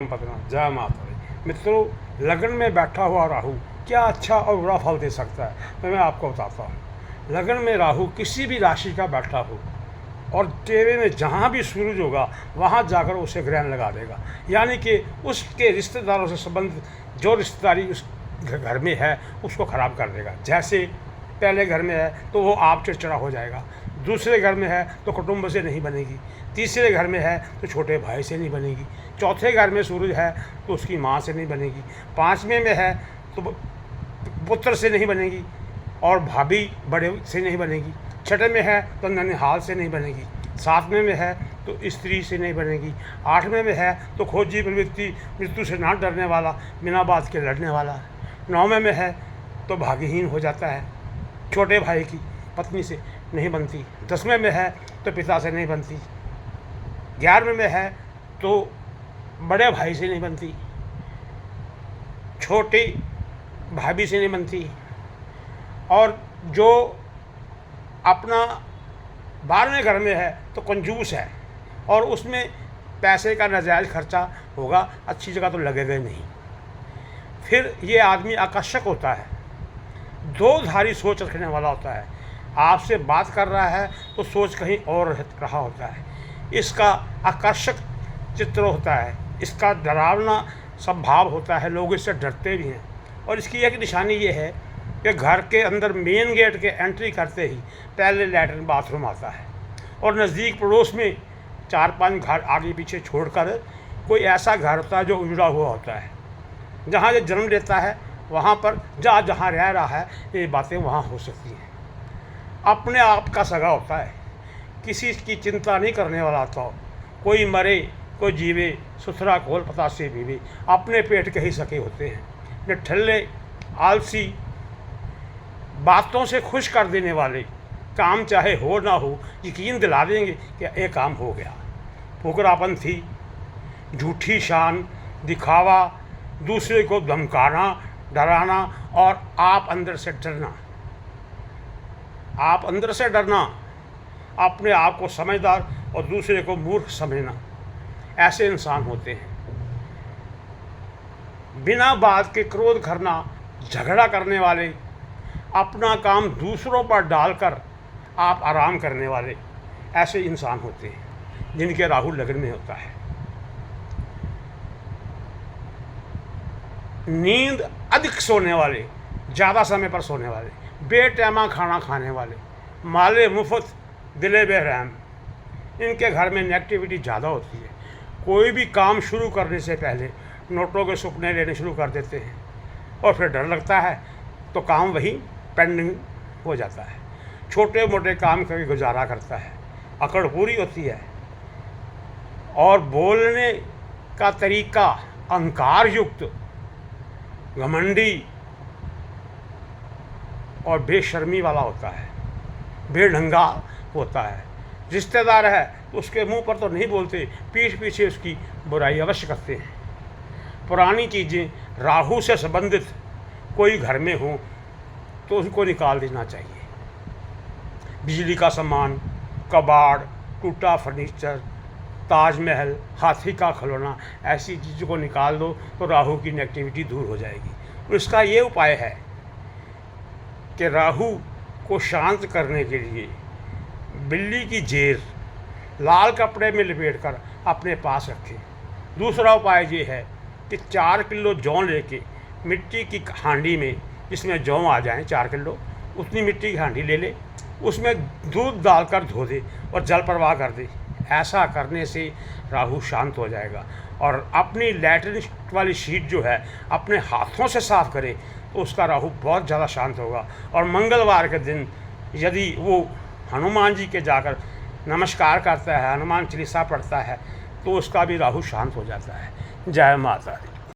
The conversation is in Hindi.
पतना जय माता दी। मित्रों, लगन में बैठा हुआ राहु क्या अच्छा और बुरा फल दे सकता है, तो मैं आपको बताता हूँ। लगन में राहु किसी भी राशि का बैठा हो और टेरे में जहाँ भी सूरज होगा वहाँ जाकर उसे ग्रहण लगा देगा, यानी कि उसके रिश्तेदारों से संबंध जो रिश्तेदारी उस घर में है उसको ख़राब कर देगा। जैसे पहले घर में है तो वो आप चिड़चिड़ा हो जाएगा, दूसरे घर में है तो कुटुंब से नहीं बनेगी, तीसरे घर में है तो छोटे भाई से नहीं बनेगी, चौथे घर में सूरज है तो उसकी माँ से नहीं बनेगी, पाँचवें में है तो पुत्र से नहीं बनेगी और भाभी बड़े से नहीं बनेगी, छठे में है तो ननिहाल से नहीं बनेगी, सातवें में है तो स्त्री से नहीं बनेगी, आठवें में है तो खोजी प्रवृत्ति मृत्यु से ना डरने वाला, बिना बात के लड़ने वाला, नौवें में है तो भाग्यहीन हो जाता है, छोटे भाई की पत्नी से नहीं बनती, दसवें में है तो पिता से नहीं बनती, 11वें में है तो बड़े भाई से नहीं बनती, छोटी भाभी से नहीं बनती, और जो अपना 12वें घर में है तो कंजूस है और उसमें पैसे का नाजायज़ खर्चा होगा, अच्छी जगह तो लगेगा नहीं। फिर ये आदमी आकर्षक होता है, दो धारी सोच रखने वाला होता है, आपसे बात कर रहा है तो सोच कहीं और रहा होता है, इसका आकर्षक चित्र होता है, इसका डरावना स्वभाव होता है, लोग इससे डरते भी हैं। और इसकी एक निशानी ये है कि घर के अंदर मेन गेट के एंट्री करते ही पहले लैट्रिन बाथरूम आता है और नज़दीक पड़ोस में 4-5 घर आगे पीछे छोड़कर कोई ऐसा घर होता है जो उजड़ा हुआ होता है, जहाँ ये जन्म लेता है वहाँ पर जहाँ रह रहा है ये बातें वहाँ हो सकती हैं। अपने आप का सगा होता है, किसी की चिंता नहीं करने वाला होता हो, कोई मरे कोई जीवे, सुथरा खोल पतासे पीवे, अपने पेट के ही सके होते हैं। निठल्ले आलसी, बातों से खुश कर देने वाले, काम चाहे हो ना हो यकीन दिला देंगे कि ये काम हो गया। फुकरापंथी, झूठी शान, दिखावा, दूसरे को धमकाना, डराना और आप अंदर से डरना, अपने आप को समझदार और दूसरे को मूर्ख समझना, ऐसे इंसान होते हैं। बिना बात के क्रोध करना, झगड़ा करने वाले, अपना काम दूसरों पर डालकर आप आराम करने वाले, ऐसे इंसान होते हैं जिनके राहु लगन में होता है। नींद अधिक सोने वाले, ज़्यादा समय पर सोने वाले, बेटैमा खाना खाने वाले, माले मुफ्त दिले बेरहम, इनके घर में नेगेटिविटी ज़्यादा होती है। कोई भी काम शुरू करने से पहले नोटों के सपने लेने शुरू कर देते हैं और फिर डर लगता है तो काम वही पेंडिंग हो जाता है। छोटे मोटे काम करके गुजारा करता है, अकड़ पूरी होती है और बोलने का तरीका अहंकार युक्त, घमंडी और बेशर्मी वाला होता है, बेढंगा होता है। रिश्तेदार है तो उसके मुंह पर तो नहीं बोलते, पीठ पीछे उसकी बुराई अवश्य करते हैं। पुरानी चीज़ें राहु से संबंधित कोई घर में हो तो उनको निकाल देना चाहिए। बिजली का सामान, कबाड़, टूटा फर्नीचर, ताजमहल, हाथी का खिलौना, ऐसी चीज़ों को निकाल दो तो राहु की नेगेटिविटी दूर हो जाएगी। और इसका ये उपाय है कि राहु को शांत करने के लिए बिल्ली की जेर लाल कपड़े में लपेटकर अपने पास रखें। दूसरा उपाय ये है कि 4 किलो जौ लेके मिट्टी की हांडी में, जिसमें जौ आ जाएं 4 किलो, उतनी मिट्टी की हांडी ले ले, उसमें दूध डालकर धो दे और जल प्रवाह कर दे। ऐसा करने से राहु शांत हो जाएगा। और अपनी लैट्रिन वाली शीट जो है अपने हाथों से साफ़ करे तो उसका राहु बहुत ज़्यादा शांत होगा। और मंगलवार के दिन यदि वो हनुमान जी के जाकर नमस्कार करता है, हनुमान चालीसा पढ़ता है, तो उसका भी राहु शांत हो जाता है। जय माता दी।